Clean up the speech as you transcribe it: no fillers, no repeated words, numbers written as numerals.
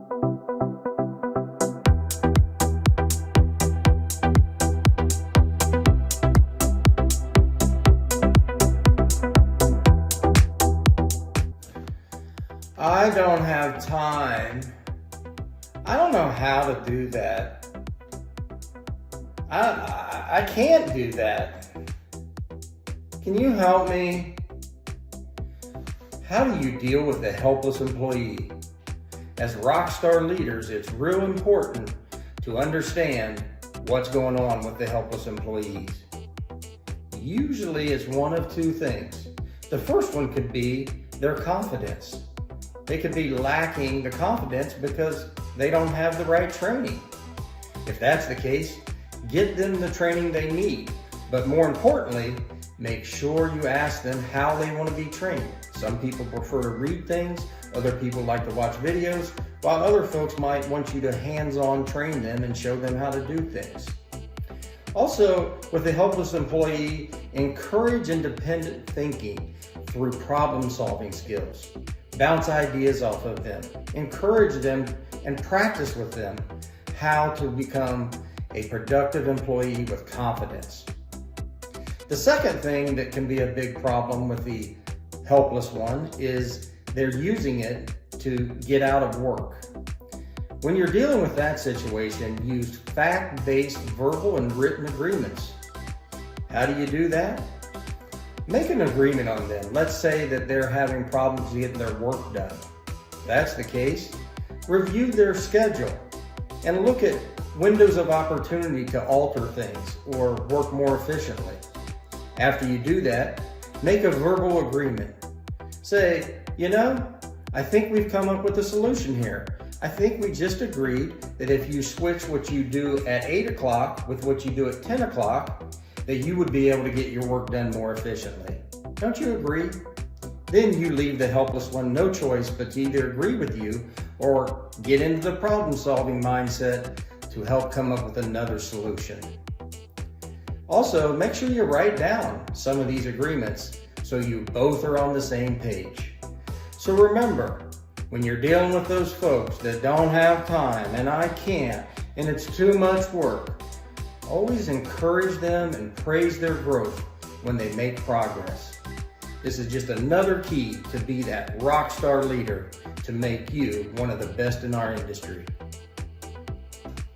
I don't have time. I don't know how to do that. I can't do that. Can you help me? How do you deal with a helpless employee? As rock star leaders, it's real important to understand what's going on with the helpless employees. Usually it's one of two things. The first one could be their confidence. They could be lacking the confidence because they don't have the right training. If that's the case, get them the training they need. But more importantly, make sure you ask them how they want to be trained. Some people prefer to read things, other people like to watch videos, while other folks might want you to hands-on train them and show them how to do things. Also, with a helpless employee, encourage independent thinking through problem-solving skills. Bounce ideas off of them, encourage them, and practice with them how to become a productive employee with confidence. The second thing that can be a big problem with the helpless one is they're using it to get out of work. When you're dealing with that situation, use fact-based verbal and written agreements. How do you do that? Make an agreement on them. Let's say that they're having problems getting their work done. If that's the case, review their schedule and look at windows of opportunity to alter things or work more efficiently. After you do that, make a verbal agreement. Say, I think we've come up with a solution here. I think we just agreed that if you switch what you do at 8 o'clock with what you do at 10 o'clock, that you would be able to get your work done more efficiently. Don't you agree? Then you leave the helpless one no choice but to either agree with you or get into the problem-solving mindset to help come up with another solution. Also, make sure you write down some of these agreements so you both are on the same page. So remember, when you're dealing with those folks that don't have time and I can't and it's too much work, always encourage them and praise their growth when they make progress. This is just another key to be that rock star leader to make you one of the best in our industry.